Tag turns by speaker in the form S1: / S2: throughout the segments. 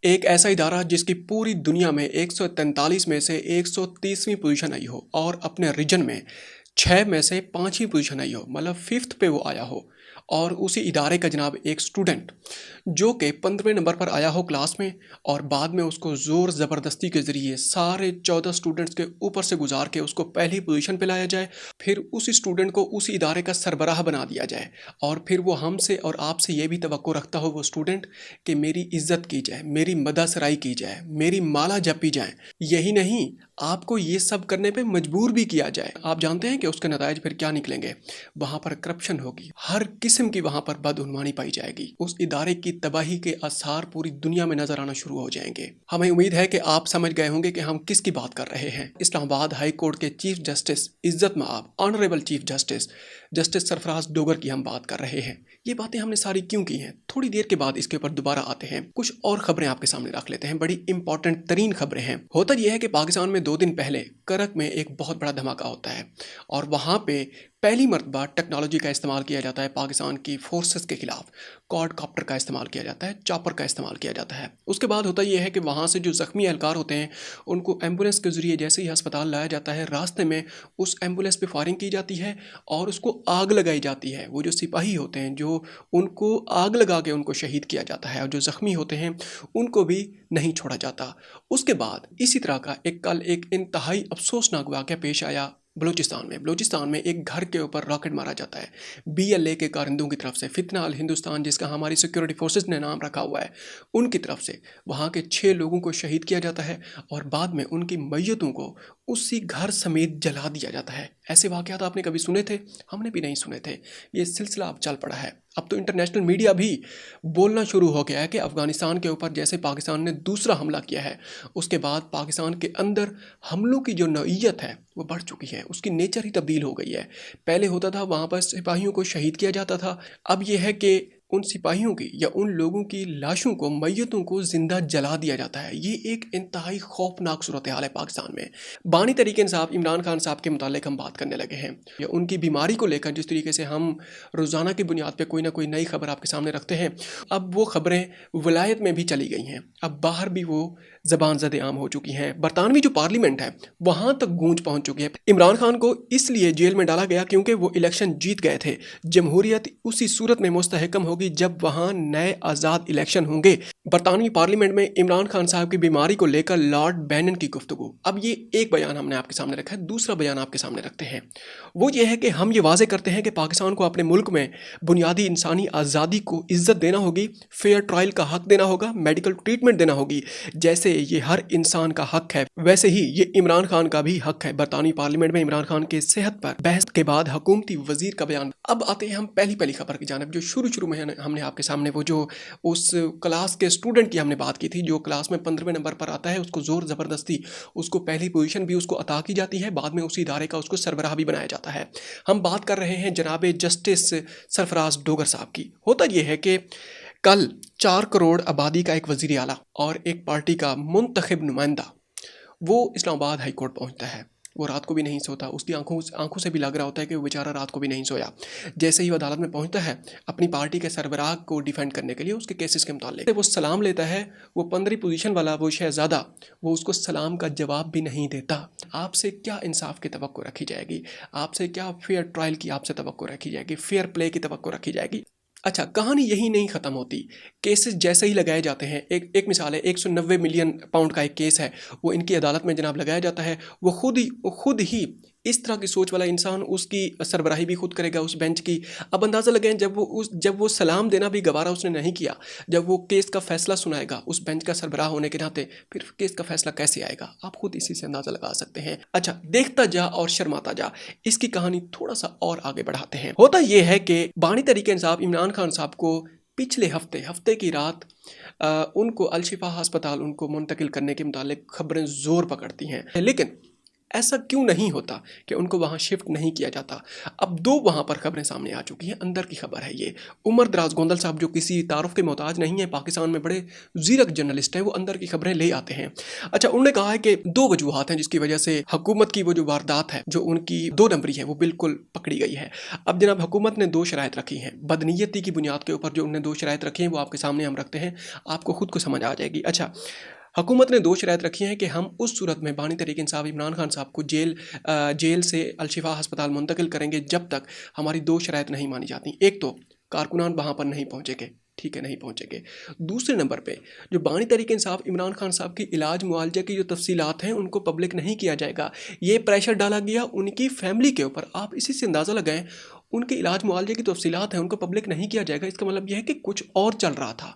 S1: एक ऐसा इदारा जिसकी पूरी दुनिया में 143 में से 130वीं पोजीशन आई हो और अपने रीजन में 6 में से 5 ही पोजीशन आई हो, मतलब फिफ्थ पे वो आया हो। और उसी इदारे का जनाब एक स्टूडेंट जो कि 15वें नंबर पर आया हो क्लास में, और बाद में उसको ज़ोर ज़बरदस्ती के ज़रिए सारे 14 स्टूडेंट्स के ऊपर से गुजार के उसको पहली पोजीशन पे लाया जाए, फिर उसी स्टूडेंट को उसी इदारे का सरबराह बना दिया जाए, और फिर वो हमसे और आपसे ये भी तवक्को रखता हो वो स्टूडेंट कि मेरी इज्जत की जाए, मेरी मदासराई की जाए, मेरी माला जपी जाए। यही नहीं, आपको ये सब करने पे मजबूर भी किया जाए। आप जानते हैं कि उसके नतायज फिर क्या निकलेंगे? वहाँ पर करप्शन होगी, हर किस्म की वहाँ पर बदउनवानी पाई जाएगी, उस इदारे की तबाही के आसार पूरी दुनिया में नजर आना शुरू हो जाएंगे। हमें उम्मीद है कि आप समझ गए होंगे कि हम किसकी बात कर रहे हैं। इस्लामाबाद हाई कोर्ट के चीफ जस्टिस, इज्जत माब honourable chief justice justice Sarfaraz Dogar की हम बात कर रहे हैं। ये बातें हमने सारी क्यों की हैं, थोड़ी देर के बाद इसके ऊपर दोबारा आते हैं। कुछ और खबरें आपके सामने रख लेते हैं, बड़ी इंपॉर्टेंट तरीन खबरें हैं। होता यह है कि पाकिस्तान में 2 दिन पहले करक में एक बहुत बड़ा धमाका होता है, और वहाँ पे पहली मरतबा टेक्नोलॉजी का इस्तेमाल किया जाता है पाकिस्तान की फोर्सेस के खिलाफ। क्वाडकॉप्टर का इस्तेमाल किया जाता है, चॉपर का इस्तेमाल किया जाता है। उसके बाद होता यह है कि वहाँ से जो ज़ख्मी एहलकार होते हैं उनको एम्बुलेंस के ज़रिए जैसे ही अस्पताल लाया जाता है, रास्ते में उस एम्बुलेंस पे फायरिंग की जाती है और उसको आग लगाई जाती है। वो जो सिपाही होते हैं जो उनको आग लगा के उनको शहीद किया जाता है, और जो ज़ख्मी होते हैं उनको भी नहीं छोड़ा जाता। उसके बाद इसी तरह का कल एक इंतहाई अफसोसनाक वाक़या पेश आया बलूचिस्तान में एक घर के ऊपर रॉकेट मारा जाता है BLA के कारिंदों की तरफ से। फितना अल हिंदुस्तान, जिसका हमारी सिक्योरिटी फोर्सेस ने नाम रखा हुआ है, उनकी तरफ से वहाँ के 6 लोगों को शहीद किया जाता है, और बाद में उनकी मैयतों को उसी घर समेत जला दिया जाता है। ऐसे वाक़यात आपने कभी सुने थे? हमने भी नहीं सुने थे। ये सिलसिला अब चल पड़ा है। अब तो इंटरनेशनल मीडिया भी बोलना शुरू हो गया है कि अफ़गानिस्तान के ऊपर जैसे पाकिस्तान ने दूसरा हमला किया है, उसके बाद पाकिस्तान के अंदर हमलों की जो नौइयत है वो बढ़ चुकी है, उसकी नेचर ही तब्दील हो गई है। पहले होता था वहाँ पर सिपाहियों को शहीद किया जाता था, अब यह है कि उन सिपाहियों की या उन लोगों की लाशों को, मैयतों को ज़िंदा जला दिया जाता है। ये एक इंतहाई खौफनाक सूरत हाल है पाकिस्तान में। बानी तरीके इंसाफ इमरान खान साहब के मुतालिक हम बात करने लगे हैं, या उनकी बीमारी को लेकर जिस तरीके से हम रोज़ाना की बुनियाद पर कोई ना कोई नई खबर आपके सामने रखते हैं, अब वो खबरें वलायत में भी चली गई हैं, अब बाहर भी वो ज़बान ज़द आम हो चुकी हैं। बरतानवी जो पार्लियामेंट है वहाँ तक गूंज पहुँच चुकी है। इमरान खान को इसलिए जेल में डाला गया क्योंकि वो इलेक्शन जीत गए थे। जमहूरियत उसी सूरत में मुस्तहकम होगी जब वहाँ नए आज़ाद इलेक्शन होंगे। बरतानवी पार्लियामेंट में इमरान खान साहब की बीमारी को लेकर लॉर्ड बैनन की गुफ्तगू। अब ये एक बयान हमने आपके सामने रखा है, दूसरा बयान आपके सामने रखते हैं। वो ये है कि हम ये वाजे करते हैं कि पाकिस्तान को अपने मुल्क में बुनियादी इंसानी आज़ादी को इज्जत देना होगी, फेयर ट्रायल का हक देना होगा, मेडिकल ट्रीटमेंट देना होगी। जैसे ये हर इंसान का हक है, वैसे ही ये इमरान खान का भी हक है। बरतानवी पार्लियामेंट में इमरान खान के सेहत पर बहस के बाद हुकूमती वजीर का बयान। अब आते हैं हम पहली खबर की जानब, जो शुरू में हमने आपके सामने वो जो उस क्लास के स्टूडेंट की हमने बात की थी, जो क्लास में 15वें नंबर पर आता है, उसको ज़ोर ज़बरदस्ती उसको पहली पोजीशन भी उसको अता की जाती है, बाद में उसी इदारे का उसको सरबराह भी बनाया जाता है। हम बात कर रहे हैं जनाब जस्टिस सरफराज डोगर साहब की। होता यह है कि कल 4 करोड़ आबादी का एक वज़ीर आला और एक पार्टी का मुंतखब नुमाइंदा वो इस्लामाबाद हाई कोर्ट पहुंचता है। वो रात को भी नहीं सोता, उसकी आंखों से भी लग रहा होता है कि वो बेचारा रात को भी नहीं सोया। जैसे ही वो अदालत में पहुंचता है अपनी पार्टी के सरबराह को डिफेंड करने के लिए, उसके केसेस के मुतालिक वो सलाम लेता है, वो 15वीं पोजीशन वाला वो शहजादा वो उसको सलाम का जवाब भी नहीं देता। आपसे क्या इंसाफ की तवक्को रखी जाएगी? आपसे क्या फेयर ट्रायल की आपसे तवक्को रखी जाएगी? फेयर प्ले की तवक्को रखी जाएगी? अच्छा, कहानी यही नहीं ख़त्म होती। केसेस जैसे ही लगाए जाते हैं, एक मिसाल है, 190 मिलियन पाउंड का एक केस है, वो इनकी अदालत में जनाब लगाया जाता है। वो खुद ही इस तरह की सोच वाला इंसान उसकी सरबराही भी खुद करेगा उस बेंच की। अब अंदाज़ा लगाएं, जब वो सलाम देना भी गवारा उसने नहीं किया, जब वो केस का फैसला सुनाएगा उस बेंच का सरबराह होने के नाते, फिर केस का फैसला कैसे आएगा? आप खुद इसी से अंदाज़ा लगा सकते हैं। अच्छा, देखता जा और शर्माता जा, इसकी कहानी थोड़ा सा और आगे बढ़ाते हैं। होता यह है कि बानी तरीके इंसाफ इमरान खान साहब को पिछले हफ्ते की रात उनको अलशिफा अस्पताल उनको मुंतकिल करने के मुतालिक खबरें ज़ोर पकड़ती हैं, लेकिन ऐसा क्यों नहीं होता कि उनको वहाँ शिफ्ट नहीं किया जाता। अब 2 वहाँ पर खबरें सामने आ चुकी हैं, अंदर की खबर है ये। उमर दराज गोंदल साहब जो किसी तारुफ के मोहताज नहीं है, पाकिस्तान में बड़े जीरक जर्नलिस्ट हैं, वो अंदर की खबरें ले आते हैं। अच्छा, उन्होंने कहा है कि 2 वजूहात हैं जिसकी वजह से हुकूमत की वो जो वारदात है, जो उनकी 2 नंबरी है, वो बिल्कुल पकड़ी गई है। अब जनाब हुकूमत ने 2 शराइत रखी हैं, बदनीयती की बुनियाद के ऊपर जो उन्होंने 2 शराइत रखी हैं वो आपके सामने हम रखते हैं, आपको खुद को समझ आ जाएगी। अच्छा, हुकूमत ने 2 शराइत रखी हैं कि हम उस सूरत में बानी तहरीक इंसाफ इमरान खान साहब को जेल से अलशिफा अस्पताल मुंतकिल करेंगे जब तक हमारी 2 शराइत नहीं मानी जाती। एक तो कारकुनान वहाँ पर नहीं पहुँचेंगे, ठीक है, नहीं पहुँचेंगे। दूसरे नंबर पे जो बानी तहरीक इंसाफ इमरान खान साहब की इलाज मुआवजे की जो तफसीलात हैं उनको पब्लिक नहीं किया जाएगा। ये प्रेशर डाला गया उनकी फैमिली के ऊपर। आप इसी से अंदाज़ा लगाएं, उनके इलाज मुआवजे की तफसीलात हैं उनको पब्लिक नहीं किया जाएगा। इसका मतलब यह है कि कुछ और चल रहा था।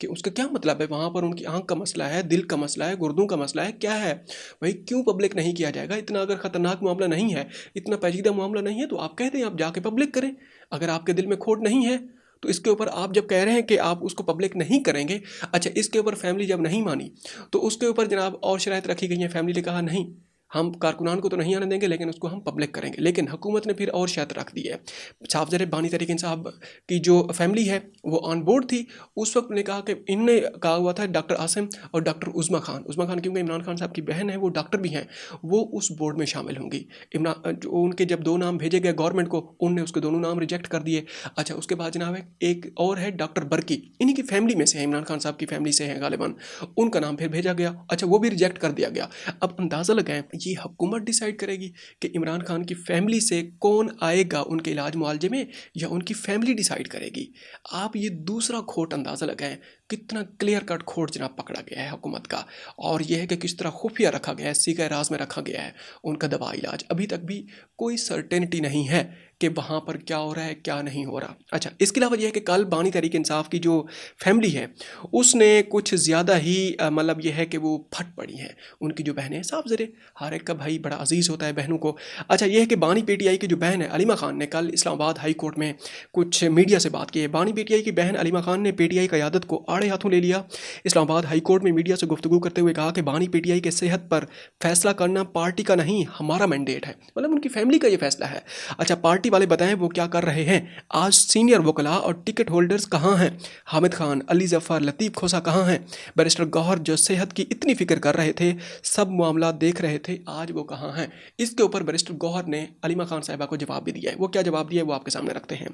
S1: कि उसका क्या मतलब है, वहाँ पर उनकी आंख का मसला है, दिल का मसला है, गुर्दों का मसला है, क्या है भाई, क्यों पब्लिक नहीं किया जाएगा। इतना अगर ख़तरनाक मामला नहीं है, इतना पेचीदा मामला नहीं है, तो आप कहते हैं आप जाके पब्लिक करें। अगर आपके दिल में खोट नहीं है तो इसके ऊपर आप जब कह रहे हैं कि आप उसको पब्लिक नहीं करेंगे, अच्छा इसके ऊपर फैमिली जब नहीं मानी तो उसके ऊपर जनाब और शराइत रखी गई है। फैमिली ने कहा नहीं, हम कारकुनान को तो नहीं आने देंगे लेकिन उसको हम पब्लिक करेंगे। लेकिन हुकूमत ने फिर और शर्त रख दी है। साहब ज़र बानी तहरीक इंसाफ की जो फैमिली है वो ऑन बोर्ड थी। उस वक्त ने कहा कि इनने कहा हुआ था डॉक्टर आसिम और डॉक्टर उज़मा खान क्योंकि इमरान खान साहब की बहन है, वो डॉक्टर भी हैं, वो उस बोर्ड में शामिल होंगी। इमरान जो उनके जब 2 नाम भेजे गए गवर्नमेंट को, उनने उसके दोनों नाम रिजेक्ट कर दिए। अच्छा, उसके बाद जनाब है एक और है डॉक्टर बरकी, इन्हीं की फैमिली में से है, इमरान खान साहब की फैमिली से है गालिबन, उनका नाम फिर भेजा गया। अच्छा, वो भी रिजेक्ट कर दिया गया। अब अंदाज़ा लगाएं, ये हुकूमत डिसाइड करेगी कि इमरान खान की फैमिली से कौन आएगा उनके इलाज मुआवजे में, या उनकी फैमिली डिसाइड करेगी। आप ये दूसरा खोट अंदाज़ा लगाएं, कितना क्लियर कट खोट जनाब पकड़ा गया है हुकूमत का। और यह है कि किस तरह खुफिया रखा गया है, सीगा राज में रखा गया है उनका दवा इलाज। अभी तक भी कोई सर्टेनिटी नहीं है कि वहाँ पर क्या हो रहा है क्या नहीं हो रहा। अच्छा, इसके अलावा यह है कि कल बानी तहरीक इंसाफ की जो फैमिली है उसने कुछ ज़्यादा ही मतलब यह है कि वो फट पड़ी हैं। उनकी जो बहनें, साहब ज़रे हर एक का भाई बड़ा अजीज़ होता है बहनों को। अच्छा, यह है कि बानी पीटीआई की जो बहन है अलीमा खान ने कल इस्लामाबाद हाई कोर्ट में कुछ मीडिया से बात की है। बानी पीटीआई की बहन अलीमा खान ने पीटीआई क़यादत को आड़े हाथों ले लिया। इस्लामाबाद हाई कोर्ट में मीडिया से गुफ्तगू करते हुए कहा कि बानी पीटीआई के सेहत पर फैसला करना पार्टी का नहीं, हमारा मैंडेट है। मतलब उनकी फैमिली का ये फैसला है। अच्छा, पार्टी वाले बताएं वो क्या कर रहे हैं। आज सीनियर वकला और टिकट होल्डर्स कहाँ हैं? हामिद खान, अली जफ़र, लतीफ़ खोसा कहाँ हैं? बैरिस्टर गौहर जो सेहत की इतनी फ़िक्र कर रहे थे, सब मामला देख रहे थे, आज वो कहाँ हैं? इसके ऊपर बैरिस्टर गौहर ने अलीमा खान साहिबा को जवाब भी दिया है। वो क्या जवाब दिया है वो आपके सामने रखते हैं।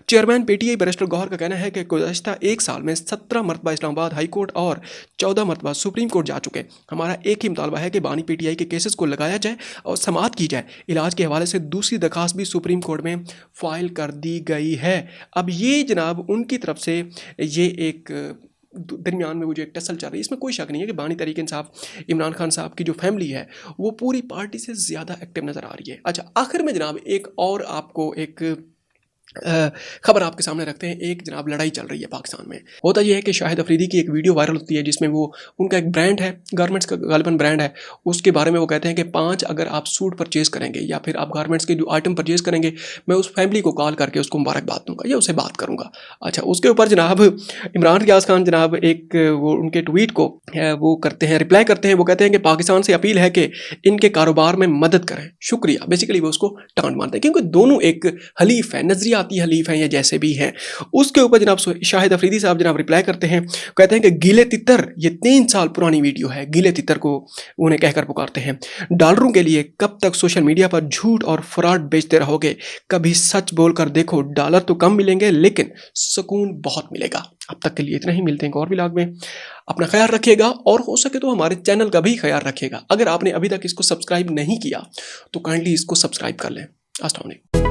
S1: चेयरमैन पीटीआई बैरिस्टर गौहर का कहना है कि गुज़श्ता 1 साल में 17 मरतबा इस्लामाबाद हाई कोर्ट और 14 मरतबा सुप्रीम कोर्ट जा चुके। हमारा एक ही मुतालबा है कि बानी पीटीआई के केसेस को लगाया जाए और समाअत की जाए। इलाज के हवाले से दूसरी दरखास्त भी सुप्रीम कोर्ट में फाइल कर दी गई है। अब ये जनाब उनकी तरफ से ये एक दरमियान में वो जो एक टसल चल रही है, इसमें कोई शक नहीं है कि बानी तहरीक इंसाफ इमरान खान साहब की जो फैमिली है वो पूरी पार्टी से ज़्यादा एक्टिव नज़र आ रही है। अच्छा, आखिर में जनाब एक और आपको एक खबर आपके सामने रखते हैं। एक जनाब लड़ाई चल रही है पाकिस्तान में। होता यह है कि शाहिद अफरीदी की एक वीडियो वायरल होती है जिसमें वो उनका एक ब्रांड है, गारमेंट्स का गालिबन ब्रांड है, उसके बारे में वो कहते हैं कि 5 अगर आप सूट परचेज़ करेंगे या फिर आप गारमेंट्स के जो आइटम परचेज़ करेंगे, मैं उस फैमिली को कॉल करके उसको मुबारकबाद दूंगा या उससे बात करूँगा। अच्छा, उसके ऊपर जनाब इमरान रियाज खान जनाब एक वो उनके ट्वीट को वो करते हैं, रिप्लाई करते हैं। वो कहते हैं कि पाकिस्तान से अपील है कि इनके कारोबार में मदद करें, शुक्रिया। बेसिकली वो उसको टांट मारते हैं क्योंकि दोनों एक हलीफ है, नजरिया आती हलीफ हैं या जैसे भी हैं। उसके ऊपर जनाब शाहिद अफरीदी साहब जनाब रिप्लाई करते हैं, कहते हैं कि गीले तितर, ये 3 साल पुरानी वीडियो है, गीले तितर को उन्हें कहकर पुकारते हैं। डॉलरों के लिए कब तक सोशल मीडिया पर झूठ और फ्रॉड बेचते रहोगे? कभी सच बोलकर देखो, डॉलर तो कम मिलेंगे लेकिन सुकून बहुत मिलेगा। अब तक के लिए इतना ही, मिलते हैं और व्लॉग में। अपना ख्याल रखिएगा और हो सके तो हमारे चैनल का भी ख्याल रखिएगा। अगर आपने अभी तक इसको सब्सक्राइब नहीं किया तो काइंडली इसको सब्सक्राइब कर लें। अस्सलाम वालेकुम।